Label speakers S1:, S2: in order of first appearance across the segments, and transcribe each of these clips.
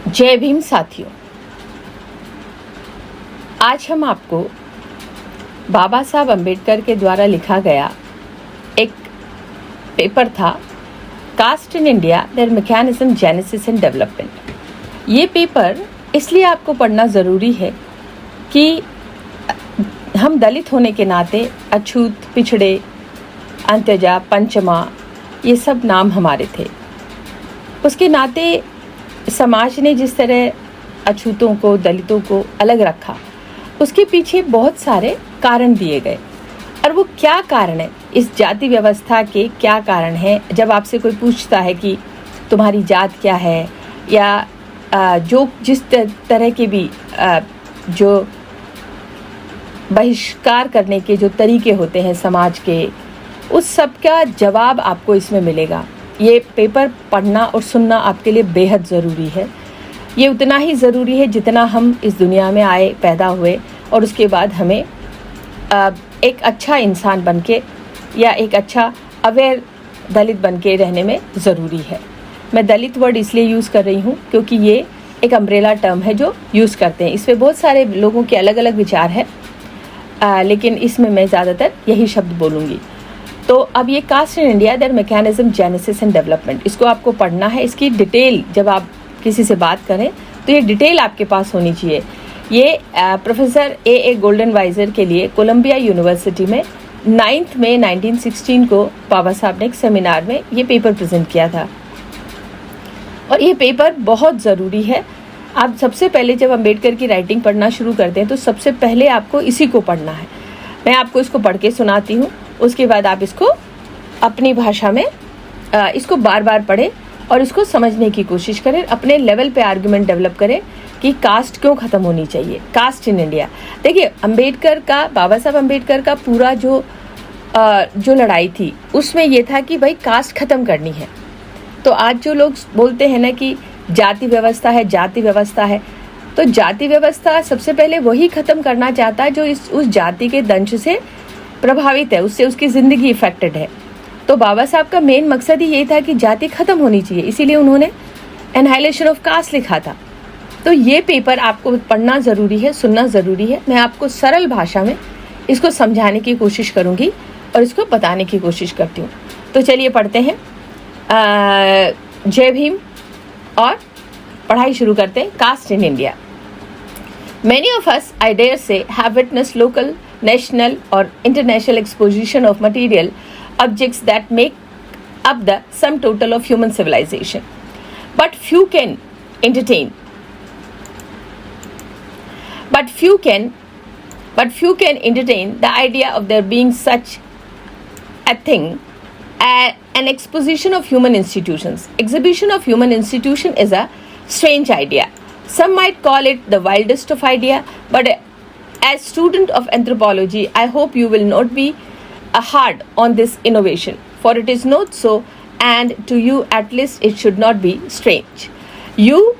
S1: जय भीम साथियों, आज हम आपको बाबा साहब अम्बेडकर के द्वारा लिखा गया एक पेपर था, caste in India, their mechanism, genesis and development. ये पेपर इसलिए आपको पढ़ना ज़रूरी है कि हम दलित होने के नाते अछूत, पिछड़े, अंत्यजा, पंचमा, ये सब नाम हमारे थे। उसके नाते समाज ने जिस तरह अछूतों को, दलितों को अलग रखा, उसके पीछे बहुत सारे कारण दिए गए। और वो क्या कारण है, इस जाति व्यवस्था के क्या कारण है? जब आपसे कोई पूछता है कि तुम्हारी जात क्या है, या जो जिस तरह के भी जो बहिष्कार करने के जो तरीके होते हैं समाज के, उस सब का जवाब आपको इसमें मिलेगा। ये पेपर पढ़ना और सुनना आपके लिए बेहद ज़रूरी है। ये उतना ही ज़रूरी है जितना हम इस दुनिया में आए, पैदा हुए और उसके बाद हमें एक अच्छा इंसान बनके या एक अच्छा अवेयर दलित बनके रहने में ज़रूरी है। मैं दलित वर्ड इसलिए यूज़ कर रही हूँ क्योंकि ये एक अम्ब्रेला टर्म है जो यूज़ करते हैं। इस पर बहुत सारे लोगों के अलग अलग विचार है, लेकिन इसमें मैं ज़्यादातर यही शब्द बोलूँगी। तो अब ये caste in India, their mechanism, genesis and development, इसको आपको पढ़ना है। इसकी डिटेल जब आप किसी से बात करें तो ये डिटेल आपके पास होनी चाहिए। ये प्रोफेसर ए गोल्डनवाइजर के लिए कोलंबिया यूनिवर्सिटी में 9 मई 1916 को बाबा साहब ने एक सेमिनार में ये पेपर प्रेजेंट किया था। और ये पेपर बहुत ज़रूरी है। आप सबसे पहले जब अम्बेडकर की राइटिंग पढ़ना शुरू करते हैं तो सबसे पहले आपको इसी को पढ़ना है। मैं आपको इसको पढ़ के सुनाती हूँ, उसके बाद आप इसको अपनी भाषा में इसको बार बार पढ़ें और इसको समझने की कोशिश करें। अपने लेवल पे आर्गुमेंट डेवलप करें कि कास्ट क्यों ख़त्म होनी चाहिए, कास्ट इन इंडिया। देखिए, अम्बेडकर का, बाबा साहब अम्बेडकर का पूरा जो लड़ाई थी उसमें ये था कि भाई कास्ट ख़त्म करनी है। तो आज जो लोग बोलते हैं ना कि जाति व्यवस्था है, जाति व्यवस्था है, तो जाति व्यवस्था सबसे पहले वही ख़त्म करना चाहता है जो उस जाति के दंश से प्रभावित है, उससे उसकी ज़िंदगी इफेक्टेड है। तो बाबा साहब का मेन मकसद ही ये था कि जाति ख़त्म होनी चाहिए, इसीलिए उन्होंने एनहाइलेशन ऑफ कास्ट लिखा था। तो ये पेपर आपको पढ़ना ज़रूरी है, सुनना ज़रूरी है। मैं आपको सरल भाषा में इसको समझाने की कोशिश करूँगी और इसको बताने की कोशिश करती हूँ। तो चलिए पढ़ते हैं। जय भीम और पढ़ाई शुरू करते हैं। Caste in India. Many of us, I dare say, have witnessed local, national or international exposition of material objects that make up the sum total of human civilization. But few can entertain the idea of there being such a thing as an exposition of human institutions. Exhibition of human institution is a strange idea. Some might call it the wildest of idea, but as student of anthropology, I hope you will not be hard on this innovation, for it is not so, and to you at least it should not be strange. You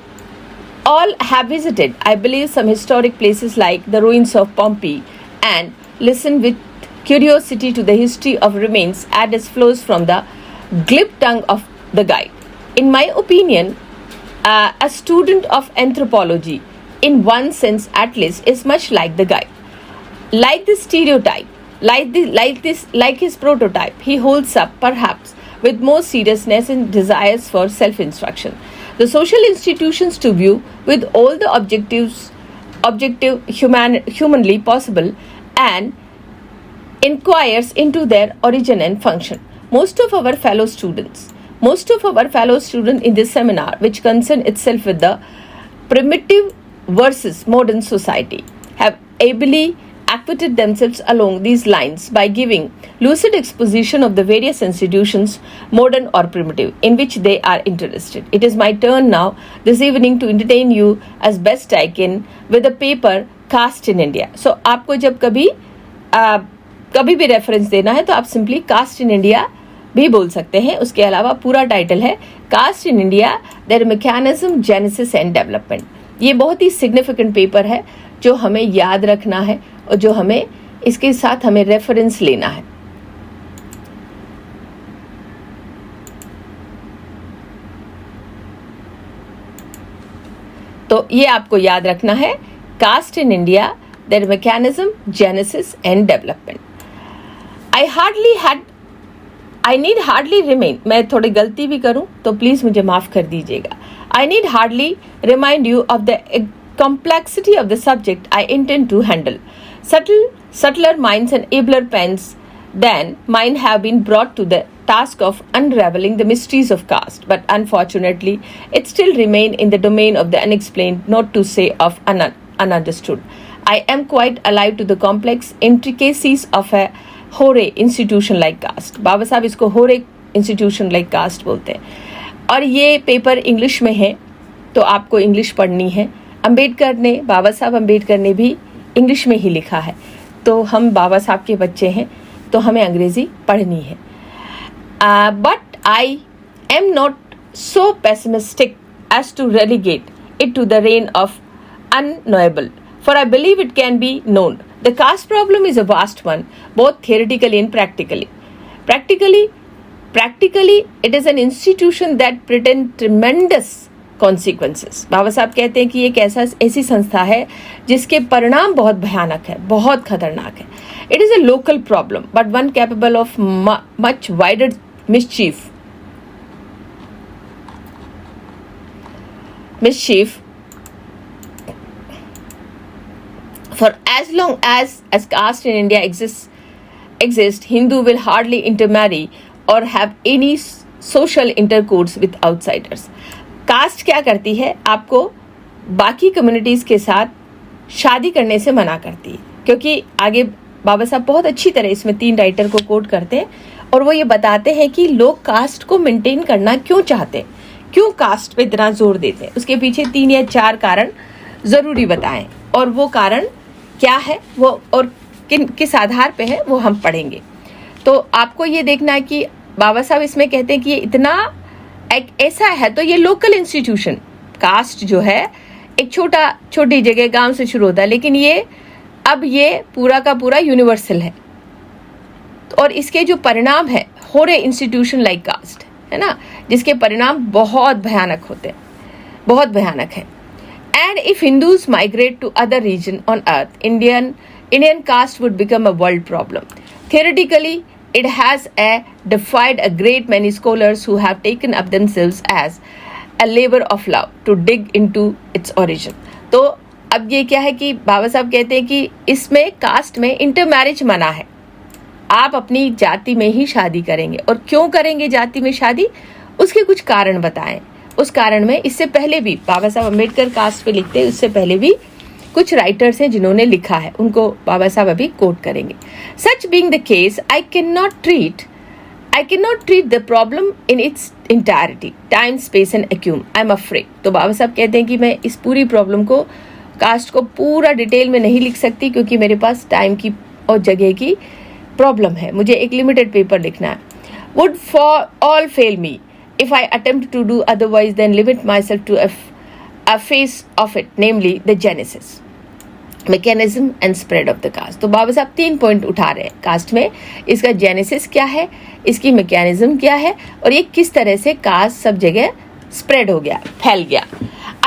S1: all have visited, I believe, some historic places like the ruins of Pompeii and listened with curiosity to the history of remains as flows from the glib tongue of the guide. In my opinion, a student of anthropology, in one sense at least, is much like the guide. Like this stereotype, like his prototype, he holds up perhaps with more seriousness and desires for self-instruction. The social institutions to view with all the humanly possible, and inquires into their origin and function. Most of our fellow students in this seminar, which concern itself with the primitive versus modern society, have ably acquitted themselves along these lines by giving lucid exposition of the various institutions, modern or primitive, in which they are interested. It is my turn now this evening to entertain you as best I can with the paper Caste in India. So आपको जब कभी भी reference देना है तो आप simply cast in India भी बोल सकते हैं। उसके अलावा पूरा टाइटल है caste in India, their mechanism, genesis and development. ये बहुत ही सिग्निफिकेंट पेपर है जो हमें याद रखना है और जो हमें इसके साथ हमें रेफरेंस लेना है। तो ये आपको याद रखना है, caste in India, their mechanism, genesis and development. I need hardly remain, मैं थोड़ी गलती भी करूं तो प्लीज मुझे माफ कर दीजिएगा। आई need hardly remind you of the complexity of the subject I intend to handle. Subtler minds and abler pens than mine have been brought to the task of unraveling the mysteries of caste, but unfortunately, it still remain in the domain of the unexplained, not to say of ununderstood. I am quite alive to the complex intricacies of a होरे institution like caste. बाबा साहब इसको होरे institution like caste बोलते हैं। और ये paper English में है, तो आपको इंग्लिश पढ़नी है। अंबेडकर ने, बाबा साहब अंबेडकर ने भी इंग्लिश में ही लिखा है, तो हम बाबा साहब के बच्चे हैं, तो हमें अंग्रेजी पढ़नी है। But I am not so pessimistic as to relegate it to the reign of unknowable, for I believe it can be known. The caste problem is a vast one, both theoretically and practically. Practically, it is an institution that presents tremendous consequences. बाबा साहब कहते हैं कि ये एक ऐसी संस्था है जिसके परिणाम बहुत भयानक है, बहुत खतरनाक है। It is a local problem, but one capable of much wider mischief. For as long as caste in India exists, Hindu will hardly intermarry or have any social intercourse with outsiders. Caste क्या करती है? आपको बाकी communities के साथ शादी करने से मना करती है, क्योंकि आगे बाबा साहब बहुत अच्छी तरह इसमें 3 राइटर को कोट करते हैं और वो ये बताते हैं कि लोग कास्ट को मेंटेन करना क्यों चाहते हैं, क्यों कास्ट पे इतना जोर देते हैं। उसके पीछे 3 या 4 कारण ज़रूरी बताएं, और वो कारण क्या है वो और किस आधार पे है वो हम पढ़ेंगे। तो आपको ये देखना है कि बाबा साहब इसमें कहते हैं कि ये इतना एक ऐसा है, तो ये लोकल इंस्टीट्यूशन, कास्ट जो है एक छोटी जगह गांव से शुरू होता है, लेकिन ये अब ये पूरा का पूरा यूनिवर्सल है, और इसके जो परिणाम है होरे इंस्टीट्यूशन लाइक कास्ट है ना, जिसके परिणाम बहुत भयानक होते हैं, बहुत भयानक है। And if Hindus migrate to other region on earth, Indian caste would become a world problem. Theoretically, it has defied a great many scholars who have taken up themselves as a labor of love to dig into its origin. तो अब ये क्या है कि बाबा साहब कहते हैं कि इसमें कास्ट में इंटरमैरिज मना है। आप अपनी जाति में ही शादी करेंगे, और क्यों करेंगे जाति में शादी, उसके कुछ कारण बताएं। उस कारण में इससे पहले भी बाबा साहब अम्बेडकर कास्ट पे लिखते हैं, उससे पहले भी कुछ राइटर्स हैं जिन्होंने लिखा है, उनको बाबा साहब अभी कोट करेंगे। Such being the case, I can not treat the problem in its entirety, time, space and acumen, I am afraid. तो बाबा साहब कहते हैं कि मैं इस पूरी प्रॉब्लम को, कास्ट को पूरा डिटेल में नहीं लिख सकती, क्योंकि मेरे पास टाइम की और जगह की प्रॉब्लम है, मुझे एक लिमिटेड पेपर लिखना है। Would for all fail me if I attempt to do otherwise than limit myself to a phase of it, namely the genesis, mechanism and spread of the caste. तो बाबा साहब 3 point उठा रहे हैं cast में, इसका genesis क्या है, इसकी मैकेनिज्म क्या है, और ये किस तरह से कास्ट सब जगह स्प्रेड हो गया, फैल गया।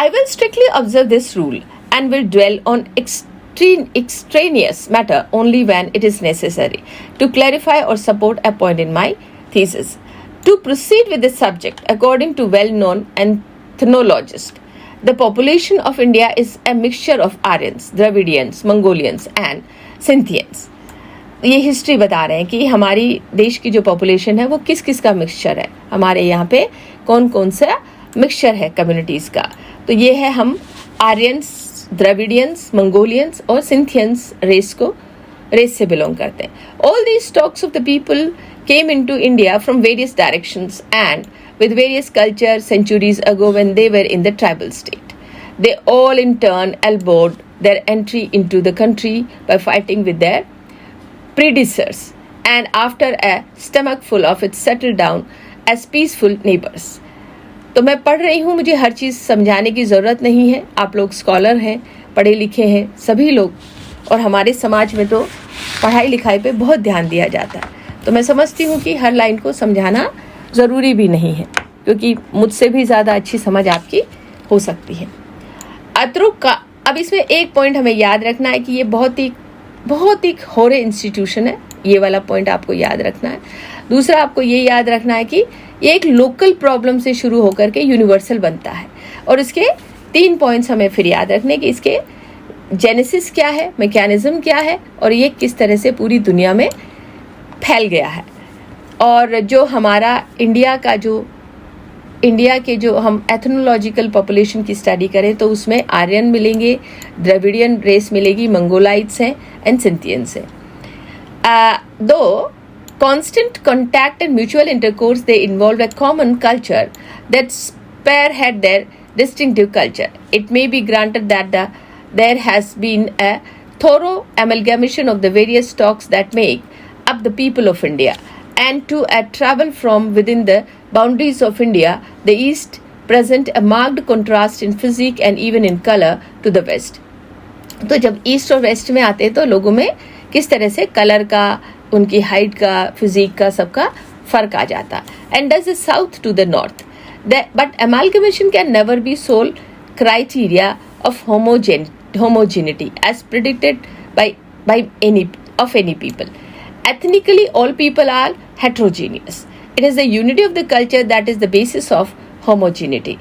S1: I will strictly observe this rule and will dwell on extraneous matter only when it is necessary to clarify or support a point in my thesis. To proceed with the subject, according to well-known ethnologists, the population of India is a mixture of Aryans, Dravidians, Mongolians and Scythians. ये history बता रहे हैं कि हमारी देश की जो population है वो किस किस का मिक्सचर है, हमारे यहाँ पे कौन कौन सा मिक्सचर है कम्युनिटीज़ का। तो ये है, हम आर्यंस, द्रविडियंस, मंगोलियंस और सिंथियंस रेस से बिलोंग करते हैं। All these stocks of the people came into India from various directions and with various cultures centuries ago when they were in the tribal state. They all in turn elbowed their entry into the country by fighting with their predecessors, and after a stomach full of it settled down as peaceful neighbors. तो मैं पढ़ रही हूँ, मुझे हर चीज़ समझाने की ज़रूरत नहीं है, आप लोग स्कॉलर हैं, पढ़े लिखे हैं सभी लोग, और हमारे समाज में तो पढ़ाई लिखाई पे बहुत ध्यान दिया जाता है। तो मैं समझती हूँ कि हर लाइन को समझाना ज़रूरी भी नहीं है, क्योंकि मुझसे भी ज़्यादा अच्छी समझ आपकी हो सकती है। अतरो का, अब इसमें एक पॉइंट हमें याद रखना है कि ये बहुत ही होरे इंस्टीट्यूशन है, ये वाला पॉइंट आपको याद रखना है। दूसरा आपको ये याद रखना है कि ये एक लोकल प्रॉब्लम से शुरू होकर के यूनिवर्सल बनता है, और इसके 3 पॉइंट्स हमें फिर याद रखने कि इसके जेनेसिस क्या है, मैकेनिज्म क्या है, और ये किस तरह से पूरी दुनिया में फैल गया है। और जो हमारा इंडिया के जो हम एथनोलॉजिकल पॉपुलेशन की स्टडी करें तो उसमें आर्यन मिलेंगे, द्रविडियन रेस मिलेगी, मंगोलाइट्स हैं एंड सिंथियंस हैं। दो constant contact and mutual intercourse, they involve a common culture that spearhead their distinctive culture. It may be granted that there has been a thorough amalgamation of the various stocks that make up the people of India, and to travel from within the boundaries of India, the East present a marked contrast in physique and even in color to the West. तो जब east और waste में आते हैं तो लोगों में किस तरह से कलर का, उनकी हाइट का, फिजिक का, सबका फर्क आ जाता। And does the south to the north, but amalgamation can never be sole criteria of homogeneity as predicted by any people. Ethnically, all people are heterogeneous. It is the unity of the culture that is the basis of homogeneity.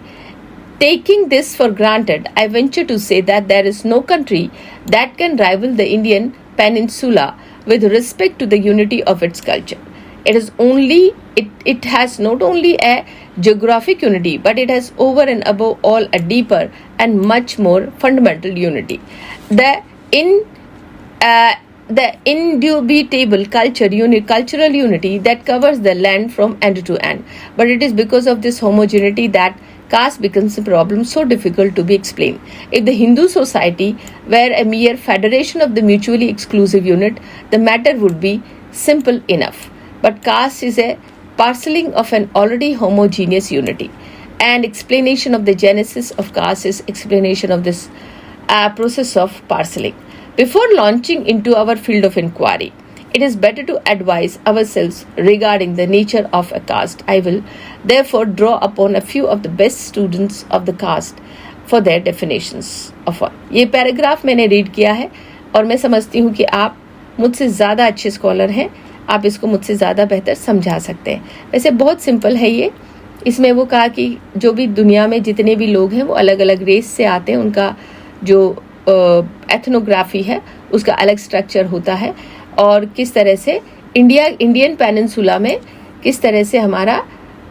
S1: Taking this for granted, I venture to say that there is no country that can rival the Indian peninsula with respect to the unity of its culture. It has not only a geographic unity, but it has over and above all a deeper and much more fundamental unity. The indubitable cultural unity that covers the land from end to end. But it is because of this homogeneity that caste becomes a problem so difficult to be explained. If the Hindu society were a mere federation of the mutually exclusive unit, the matter would be simple enough. But caste is a parceling of an already homogeneous unity. And explanation of the genesis of caste is explanation of this process of parceling. Before launching into our field of inquiry, it is better to advise ourselves regarding the nature of a caste. I will therefore draw upon a few of the best students of the caste for their definitions of one. ये paragraph मैंने read किया है और मैं समझती हूँ कि आप मुझसे ज़्यादा अच्छे स्कॉलर हैं, आप इसको मुझसे ज़्यादा बेहतर समझा सकते हैं। वैसे बहुत सिंपल है ये। इसमें वो कहा कि जो भी दुनिया में जितने भी लोग हैं वो अलग अलग रेस से आते हैं, उनका जो एथनोग्राफी है उसका अलग स्ट्रक्चर होता है, और किस तरह से इंडियन पेनिनसुला में किस तरह से हमारा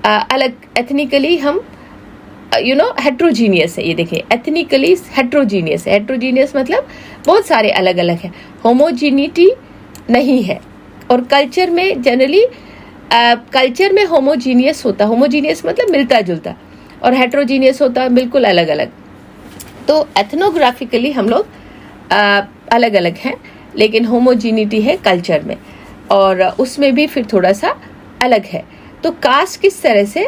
S1: अलग एथनिकली हम हेट्रोजीनियस है। ये देखिए, एथनिकली हेट्रोजीनियस है। हेट्रोजीनियस मतलब बहुत सारे अलग अलग हैं, होमोजीनिटी नहीं है। और कल्चर में जनरली कल्चर में होमोजीनियस होता, होमोजीनियस मतलब मिलता जुलता, और हेट्रोजीनियस होता है बिल्कुल अलग अलग। तो एथनोग्राफिकली हम लोग अलग अलग हैं, लेकिन होमोजीनिटी है कल्चर में, और उसमें भी फिर थोड़ा सा अलग है। तो कास्ट किस तरह से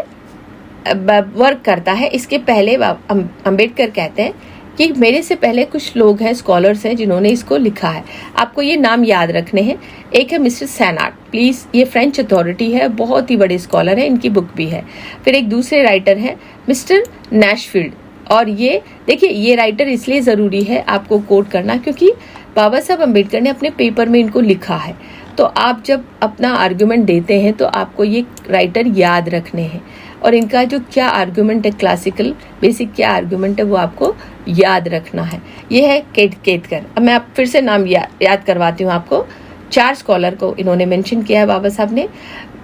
S1: वर्क करता है, इसके पहले अंबेडकर कहते हैं कि मेरे से पहले कुछ लोग हैं, स्कॉलर्स हैं, जिन्होंने इसको लिखा है। आपको ये नाम याद रखने हैं। एक है मिस्टर सैनार्ड, प्लीज़, ये फ्रेंच अथॉरिटी है, बहुत ही बड़े स्कॉलर हैं, इनकी बुक भी है। फिर एक दूसरे राइटर हैं मिस्टर नैशफील्ड, और ये देखिए, ये राइटर इसलिए ज़रूरी है आपको कोट करना क्योंकि बाबा साहब अम्बेडकर ने अपने पेपर में इनको लिखा है। तो आप जब अपना आर्गुमेंट देते हैं तो आपको ये राइटर याद रखने हैं, और इनका जो क्या आर्गुमेंट है, क्लासिकल बेसिक क्या आर्गुमेंट है, वो आपको याद रखना है। ये है केतकर। अब मैं आप फिर से नाम याद करवाती हूँ आपको। 4 स्कॉलर को इन्होंने मेंशन किया है बाबा साहब ने।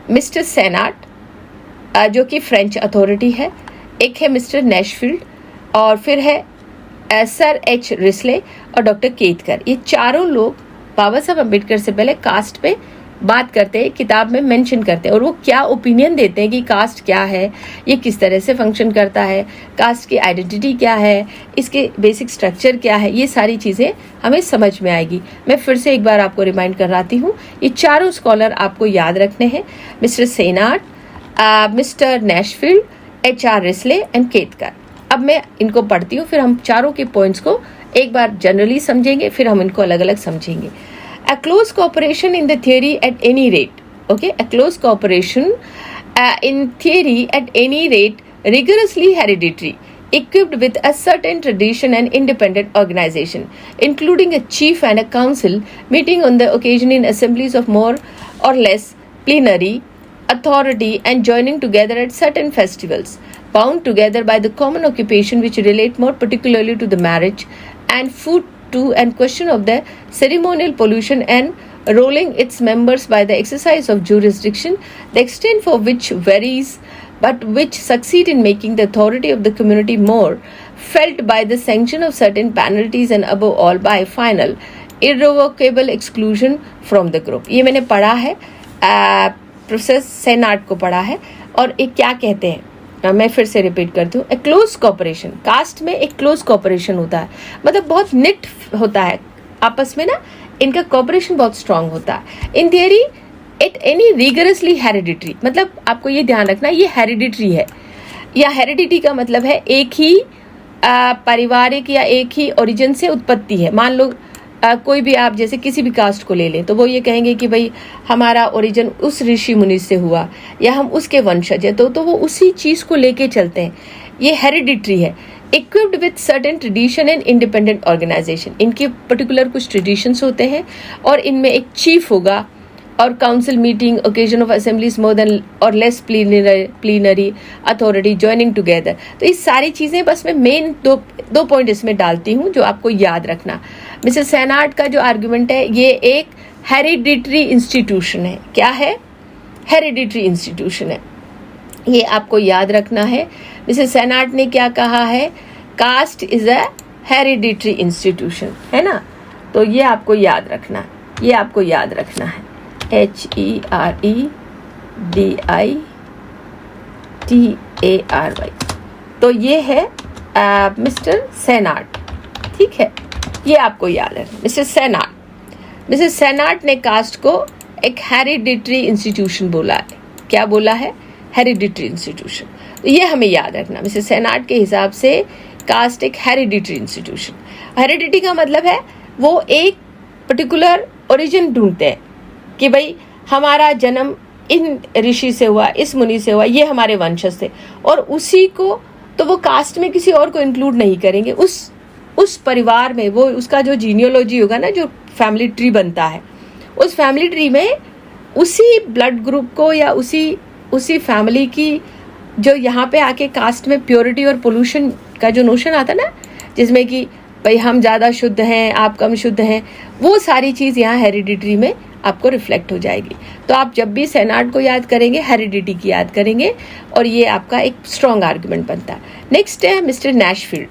S1: मिस्टर सैनार्ड जो कि फ्रेंच अथॉरिटी है, एक है मिस्टर नैशफील्ड, और फिर है सर एच रिस्ले और डॉक्टर केतकर। ये चारों लोग बाबा साहब अम्बेडकर से पहले कास्ट पे बात करते हैं, किताब में मेंशन करते हैं, और वो क्या ओपिनियन देते हैं कि कास्ट क्या है, ये किस तरह से फंक्शन करता है, कास्ट की आइडेंटिटी क्या है, इसके बेसिक स्ट्रक्चर क्या है, ये सारी चीज़ें हमें समझ में आएगी। मैं फिर से एक बार आपको रिमाइंड कराती हूँ, ये चारों स्कॉलर आपको याद रखने हैं, mister Senart, mister Nesfield, HR Risley and Ketkar. अब मैं इनको पढ़ती हूँ, फिर हम चारों के पॉइंट्स को एक बार जनरली समझेंगे, फिर हम इनको अलग अलग समझेंगे। A close cooperation in the theory at any rate, okay? A close cooperation in theory at any rate rigorously hereditary equipped with a certain tradition and independent organization, including a chief and a council, meeting on the occasion in assemblies of more or less plenary authority and joining together at certain festivals, bound together by the common occupation which relate more particularly to the marriage and food to and question of the ceremonial pollution and rolling its members by the exercise of jurisdiction, the extent for which varies, but which succeed in making the authority of the community more felt by the sanction of certain penalties and above all by final irrevocable exclusion from the group. ये मैंने पढ़ा है, professor सेनाट को पढ़ा है. और एक क्या कहते हैं, मैं फिर से रिपीट करती हूँ, ए क्लोज कॉपरेशन. कास्ट में एक क्लोज कॉपरेशन होता है, मतलब बहुत निट होता है आपस में ना, इनका कॉपरेशन बहुत स्ट्रांग होता है. In theory it any rigorously hereditary, मतलब आपको ये ध्यान रखना ये हेरिडिटरी है, या हेरिडिटी का मतलब है एक ही पारिवारिक या एक ही ओरिजिन से उत्पत्ति है. मान लो कोई भी आप जैसे किसी भी कास्ट को ले लें तो वो ये कहेंगे कि भाई हमारा ओरिजिन उस ऋषि मुनि से हुआ या हम उसके वंशज हैं, तो वो उसी चीज़ को लेके चलते हैं. ये हेरिडिटरी है. Equipped with certain tradition and independent organisation, इनके पर्टिकुलर कुछ ट्रेडिशंस होते हैं और इनमें एक चीफ होगा और council meeting occasion of assemblies more than और less plenary authority joining together. तो ये सारी चीज़ें बस मैं मेन दो पॉइंट इसमें डालती हूँ जो आपको याद रखना. मिसेस सेनाट का जो आर्गुमेंट है ये एक हेरिडिटरी इंस्टीट्यूशन है. क्या है? हेरिडिटरी इंस्टीट्यूशन है, ये आपको याद रखना है. मिसेस सेनाट ने क्या कहा है? Caste is a hereditary institution, है ना. तो ये आपको याद रखना है, ये आपको याद रखना है. HEREDITARY. तो ये है मिस्टर सेनाट, ठीक है, ये आपको याद है. मिसेस सेनाट ने कास्ट को एक हेरिडिटरी इंस्टीट्यूशन बोला है. क्या बोला है? Hereditary institution. तो ये हमें याद रखना. मिसेस सेनाट के हिसाब से कास्ट एक हेरिडिटरी इंस्टीट्यूशन. हेरिडिटी का मतलब है वो एक पर्टिकुलर ओरिजिन ढूंढते हैं कि भाई हमारा जन्म इन ऋषि से हुआ, इस मुनि से हुआ, ये हमारे वंशज थे, और उसी को तो वो कास्ट में किसी और को इंक्लूड नहीं करेंगे. उस परिवार में वो उसका जो जीनियोलॉजी होगा ना, जो फैमिली ट्री बनता है, उस फैमिली ट्री में उसी ब्लड ग्रुप को या उसी फैमिली की जो यहाँ पे आके कास्ट में प्योरिटी और पोल्यूशन का जो नोशन आता ना, जिसमें कि भाई हम ज़्यादा शुद्ध हैं, आप कम शुद्ध हैं, वो सारी चीज़ यहाँ हेरिडिटरी में आपको रिफ्लेक्ट हो जाएगी. तो आप जब भी सेनाट को याद करेंगे हेरिडिटी की याद करेंगे, और ये आपका एक स्ट्रॉन्ग आर्गुमेंट बनता है. नेक्स्ट है mister नैशफील्ड.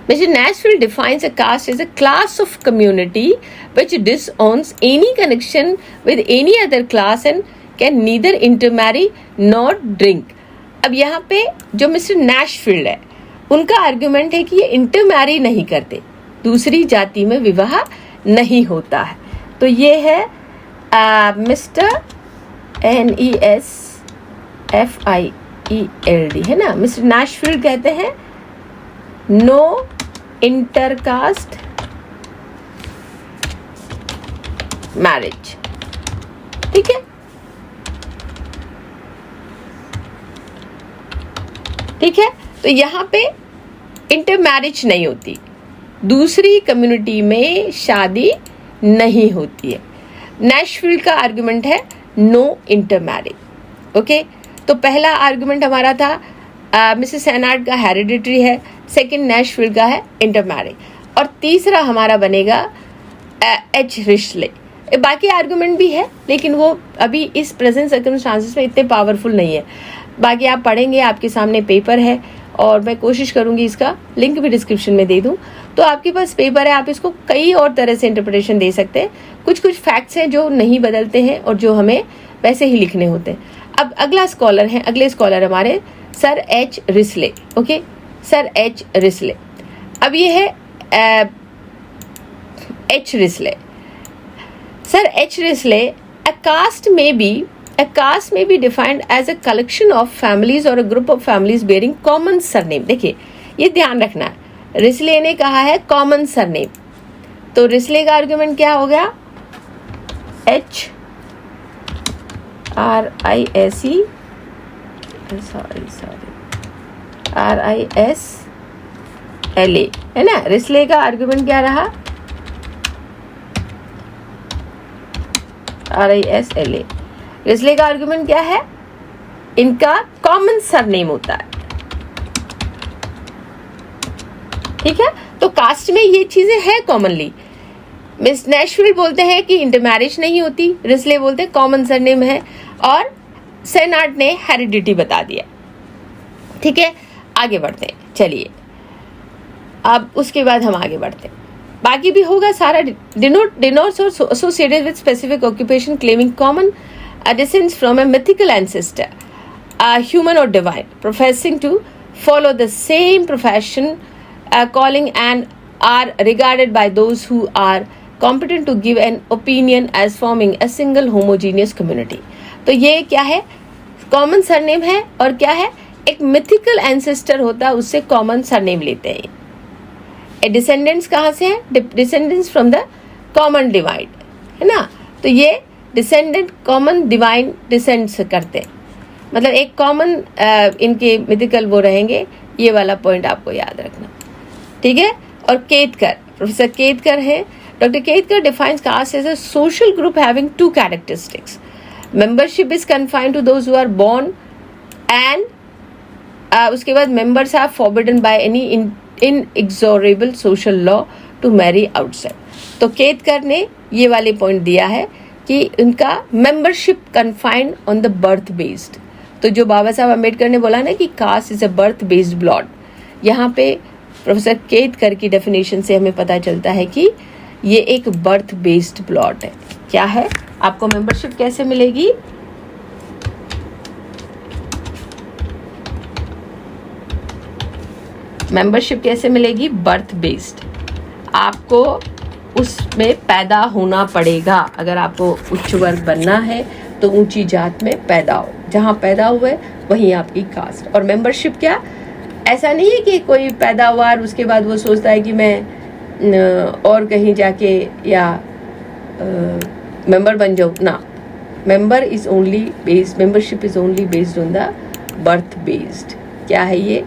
S1: Mr. Nashville defines a caste as a class of community which disowns any connection with any other class and can neither intermarry nor drink. अब यहाँ पे जो मिस्टर नैशफील्ड है उनका आर्गुमेंट है कि ये इंटरमैरी नहीं करते, दूसरी जाति में विवाह नहीं होता है. तो ये है मिस्टर NESFIELD, है ना. मिस्टर नैशफील्ड कहते हैं नो इंटरकास्ट मैरिज. ठीक है, ठीक है. तो यहाँ पे इंटर मैरिज नहीं होती, दूसरी कम्युनिटी में शादी नहीं होती है. नैशफील्ड का आर्गुमेंट है नो इंटर मैरिज. ओके, तो पहला आर्गुमेंट हमारा था मिसेस सेनाट का हेरिडिटरी है, सेकंड नैशफील्ड का है इंटरमैरिज, और तीसरा हमारा बनेगा एच रिश्ले. बाकी आर्गुमेंट भी है लेकिन वो अभी इस प्रेजेंट सर्कमस्टांसेस में इतने पावरफुल नहीं है. बाकी आप पढ़ेंगे, आपके सामने पेपर है और मैं कोशिश करूंगी इसका लिंक भी डिस्क्रिप्शन में दे दूं. तो आपके पास पेपर है, आप इसको कई और तरह से इंटरप्रिटेशन दे सकते हैं. कुछ फैक्ट्स हैं जो नहीं बदलते हैं और जो हमें वैसे ही लिखने होते हैं. अब अगले स्कॉलर हमारे sir H Risley. Okay, sir H Risley. अब ये है H Risley. Sir H Risley, a caste may be defined as a collection of families or a group of families bearing common surname. देखिए ये ध्यान रखना है, Risley ने कहा है कॉमन सरनेम. तो रिस्ले का आर्गुमेंट क्या हो गया? HRISE सॉरी RISLA है ना। रिस्ले का आर्गुमेंट क्या रहा? RISLA, रिस्ले का आर्गुमेंट क्या है? इनका कॉमन सरनेम होता है, ठीक है। तो कास्ट में ये चीजें हैं कॉमनली। मिस नेशविल बोलते हैं कि इंटरमैरिज नहीं होती, रिस्ले बोलते हैं कॉमन सरनेम है, और सेनाट ने हेरिडिटी बता दिया, ठीक है। आगे बढ़ते हैं, चलिए अब उसके बाद हम आगे बढ़ते हैं। बाकी भी होगा सारा। डिनोट्स और associated with specific occupation claiming common descent from a mythical ancestor, human or divine, professing to follow the same profession, calling, and are regarded by those who are competent to give an opinion as forming a single homogeneous community. तो ये क्या है? Common surname है, और क्या है? एक mythical ancestor होता है, उससे कॉमन सरनेम लेते हैं। डिसेंडेंट्स कहाँ से है? Descendants from the common divide, है ना। तो ये डिसेंडेंट कॉमन डिवाइन डिसेंड से करते हैं, मतलब एक कॉमन इनके मिथिकल वो रहेंगे। ये वाला पॉइंट आपको याद रखना, ठीक है। और केतकर, प्रोफेसर केतकर है, doctor Ketkar defines caste as a social group having two characteristics. Membership is confined to those who are born, and उसके बाद members are forbidden by any inexorable social law to marry outside. तो केतकर ने ये वाले point दिया है कि उनका membership confined on the birth based. तो जो बाबा साहब अम्बेडकर ने बोला ना कि caste is a birth based blot, यहाँ पे प्रोफेसर केतकर की डेफिनेशन से हमें पता चलता है कि ये एक बर्थ बेस्ड ब्लॉट है। क्या है? आपको मेंबरशिप कैसे मिलेगी? मेंबरशिप कैसे मिलेगी? Birth based. आपको उसमें पैदा होना पड़ेगा। अगर आपको उच्च वर्ग बनना है तो ऊंची जात में पैदा हो, जहाँ पैदा हुए वहीं आपकी कास्ट। और मेंबरशिप क्या? ऐसा नहीं है कि कोई पैदा हुआ और उसके बाद वो सोचता है कि मैं और कहीं जाके या मेंबर बन जाऊँ ना। Membership is only based on the birth based. क्या है ये?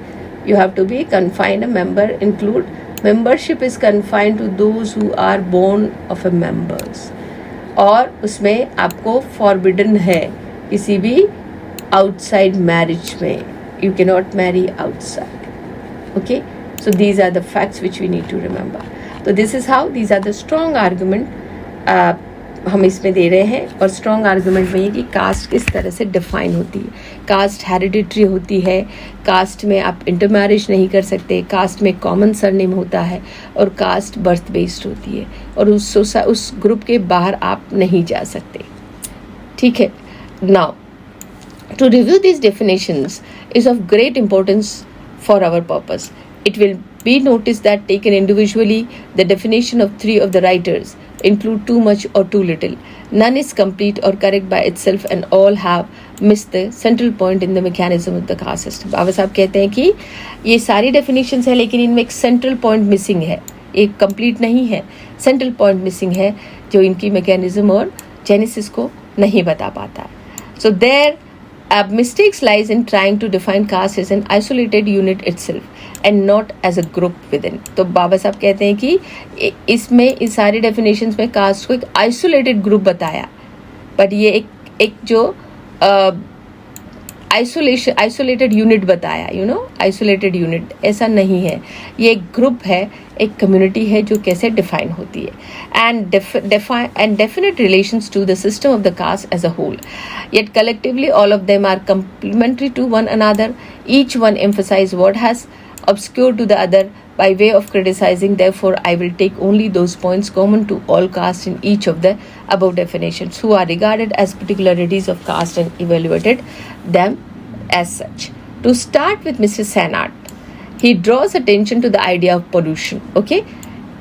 S1: You have to be confined a member include membership is confined to those who are born of a members, और उसमें आपको forbidden है किसी भी outside marriage में, you cannot marry outside. Okay, so these are the facts which we need to remember. So this is how, these are the strong argument हम इसमें दे रहे हैं। और स्ट्रॉन्ग आर्गुमेंट में ये कि कास्ट किस तरह से डिफाइन होती है। कास्ट हेरिडिटरी होती है, कास्ट में आप इंटरमैरिज नहीं कर सकते, कास्ट में कॉमन सरनेम होता है, और कास्ट बर्थ बेस्ड होती है, और उस ग्रुप के बाहर आप नहीं जा सकते, ठीक है। Now to review this definitions is of great importance for our purpose. It will be noticed that taken individually, the definition of three of the writers include too much or too little. None is complete or correct by itself, and all have missed the central point in the mechanism of the caste system. बाबा साहब कहते हैं कि ये सारी definitions है, लेकिन इनमें एक central point missing है, एक complete नहीं है, central point missing है जो इनकी mechanism और genesis को नहीं बता पाता। So there mistakes lies in trying to define caste as an isolated unit itself and not as a group within. तो बाबा साहब कहते हैं कि इसमें इस सारी definitions में caste को एक isolated group बताया, but ये एक जो आइसोलेटेड यूनिट बताया, आइसोलेटेड यूनिट ऐसा नहीं है। ये एक ग्रुप है, एक कम्युनिटी है जो कैसे डिफाइन होती है, and definite relations to the system of the caste as a whole, yet collectively all of them are complementary to one another, each one emphasize what has obscured to the other by way of criticizing. Therefore, I will take only those points common to all castes in each of the above definitions, who are regarded as particularities of caste and evaluated them as such. To start with Mr. Senat, he draws attention to the idea of pollution, okay,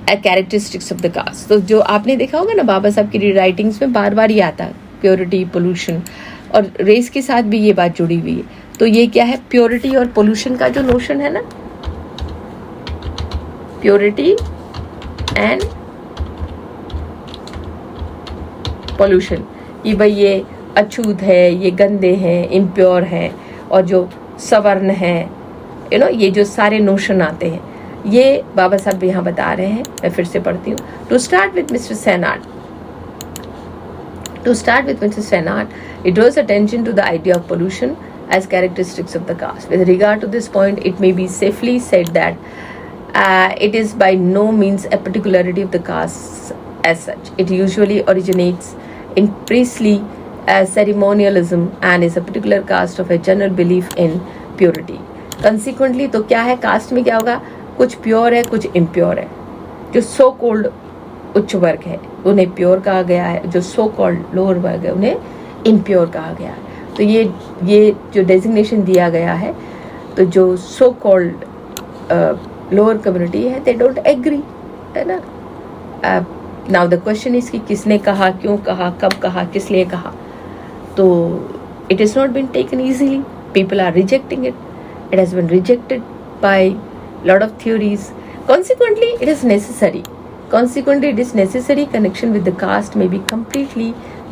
S1: a characteristics of the caste. तो जो आपने देखा होगा ना बाबा साहब की रीराइटिंग्स में बार बार ये आता, प्योरिटी, पोल्यूशन, और रेस के साथ भी ये बात जुड़ी हुई है। तो ये क्या है? प्योरिटी और पोल्यूशन का जो नोशन है ना, प्योरिटी एंड पोल्यूशन, ये भाई ये अछूत है, ये गंदे हैं, इम्प्योर हैं, और जो सवर्ण है, ये जो सारे नोशन आते हैं, ये बाबा साहब यहाँ बता रहे हैं। मैं फिर से पढ़ती हूँ। To start with mister Senart, it draws attention to the idea of pollution as characteristics of the caste. With regard to this point, it may be safely said that it is by no means a particularity of the caste as such. It usually originates in priestly ceremonialism and is a particular caste of a general belief in purity. Consequently, तो क्या है, cast में क्या होगा, कुछ pure है, कुछ impure है। जो सो कॉल्ड उच्च वर्ग है उन्हें प्योर कहा गया है, जो सो कॉल्ड लोअर वर्ग है उन्हें इम्प्योर कहा गया है। तो ये जो डेजिग्नेशन दिया गया है, तो जो सो कॉल्ड लोअर कम्युनिटी है, दे डोंट एग्री, है ना। नाउ द क्वेश्चन इज कि किसने कहा, क्यों कहा, कब कहा, किस लिए कहा। तो it is not been taken easily, people are rejecting it, it has been rejected by lot of theories. Consequently, it is necessary. Connection with the caste may be completely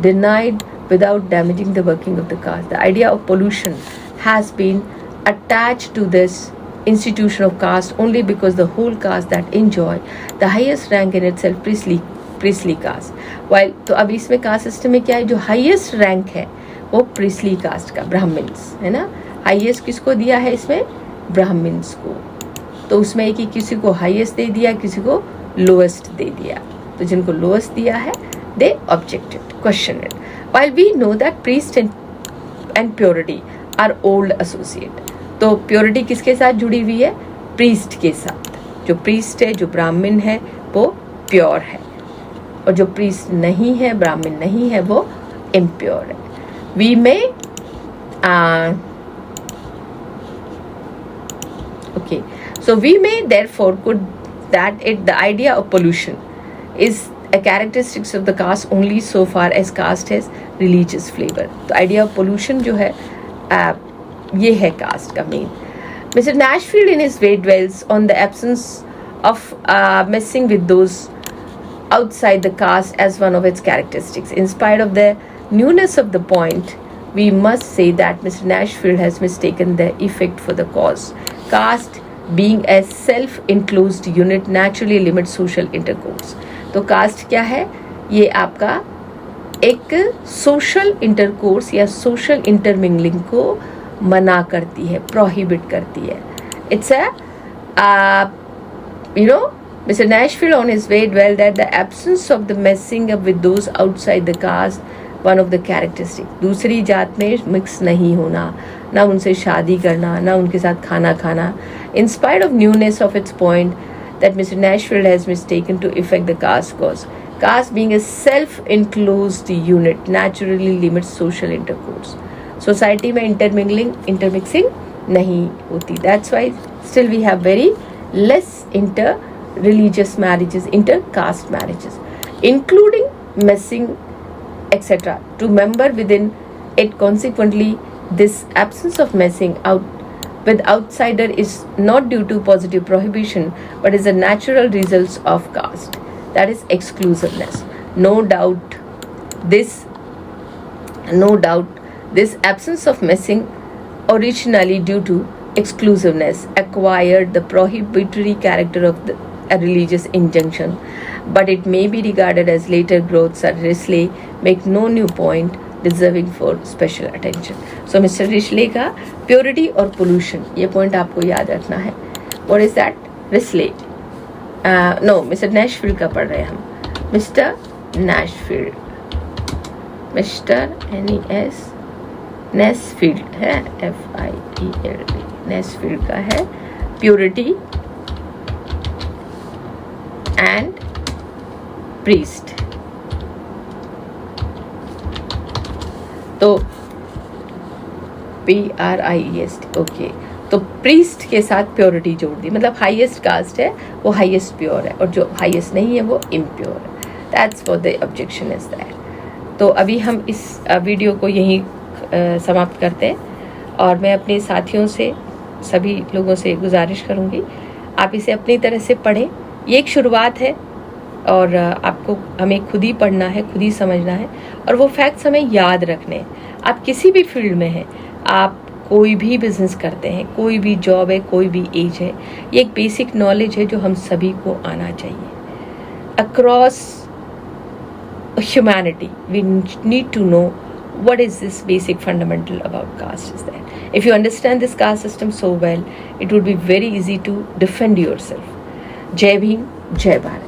S1: denied without damaging the working of the caste. The idea of pollution has been attached to this institution of caste only because the whole caste that enjoy the highest rank in itself, priestly caste. While तो अब इसमें caste system में क्या है, जो highest rank है वो priestly caste का, ब्राह्मण्स, है ना। highest किसको दिया है इसमें, ब्राह्मण्स को। तो उसमें कि किसी को हाईएस्ट दे दिया, किसी को लोएस्ट दे दिया। तो जिनको लोएस्ट दिया है, they objected, question it. While we know that priest and purity are old associate. तो प्योरिटी किसके साथ जुड़ी हुई है, प्रीस्ट के साथ। जो प्रीस्ट है, जो ब्राह्मण है, वो प्योर है, और जो प्रीस्ट नहीं है, ब्राह्मण नहीं है, वो इम्प्योर है। वी में okay, so we may therefore could that the idea of pollution is a characteristics of the caste only so far as caste has religious flavor. तो idea of pollution जो है ये है caste का main. Mr. Nashfield in his way dwells on the absence of messing with those outside the caste as one of its characteristics. In spite of the newness of the point, we must say that Mr. Nashfield has mistaken the effect for the cause. Caste being a self-enclosed unit naturally limits social intercourse. तो cast क्या है, ये आपका एक social intercourse या social intermingling को मना करती है, प्रोहिबिट करती है। It's Mr. Nashfield on his way dwelled that the absence of the messing up with those outside the caste one of the characteristics. दूसरी जात में मिक्स नहीं होना, ना उनसे शादी करना, ना उनके साथ खाना खाना. In spite of newness of its point that Mr. Nashfield has mistaken to effect the caste cause. Caste being a self-enclosed unit naturally limits social intercourse. Society में intermixing नहीं होती. That's why still we have very less inter-religious marriages, inter-caste marriages, including messing, etc. to member within it. Consequently, this absence of messing out with outsider is not due to positive prohibition, but is a natural result of caste, that is exclusiveness. No doubt this absence of messing, originally due to exclusiveness, acquired the prohibitory character of a religious injunction, but it may be regarded as later growth. Sir Risley make no new point deserving for special attention. So Mr. Risley का purity और pollution ये point आपको याद रखना है. What is that? Risley no, Mr. Nashfield का पढ़ रहे हैं हम. Mr. Nashfield, Mr. N-E-S Nashfield है, F-I-E-L-D, Nashfield का है purity and priest. तो P-R-I-E-S-T, ओके. तो प्रीस्ट के साथ प्योरिटी जोड़ दी, मतलब हाईएस्ट कास्ट है वो हाईएस्ट प्योर है, और जो हाईएस्ट नहीं है वो इम्प्योर है. That's what the objection is that. तो अभी हम इस वीडियो को यहीं समाप्त करते हैं, और मैं अपने साथियों से, सभी लोगों से गुजारिश करूँगी आप इसे अपनी तरह से पढ़ें. ये एक शुरुआत है, और आपको हमें खुद ही पढ़ना है, खुद ही समझना है, और वो फैक्ट्स हमें याद रखने हैं. आप किसी भी फील्ड में हैं, आप कोई भी बिजनेस करते हैं, कोई भी जॉब है, कोई भी एज है, ये एक बेसिक नॉलेज है जो हम सभी को आना चाहिए। Across humanity we need to know what is this basic fundamental about caste is that. If you understand this caste system so well, it would be very easy to defend yourself. Jai Bhim, Jai Bharat.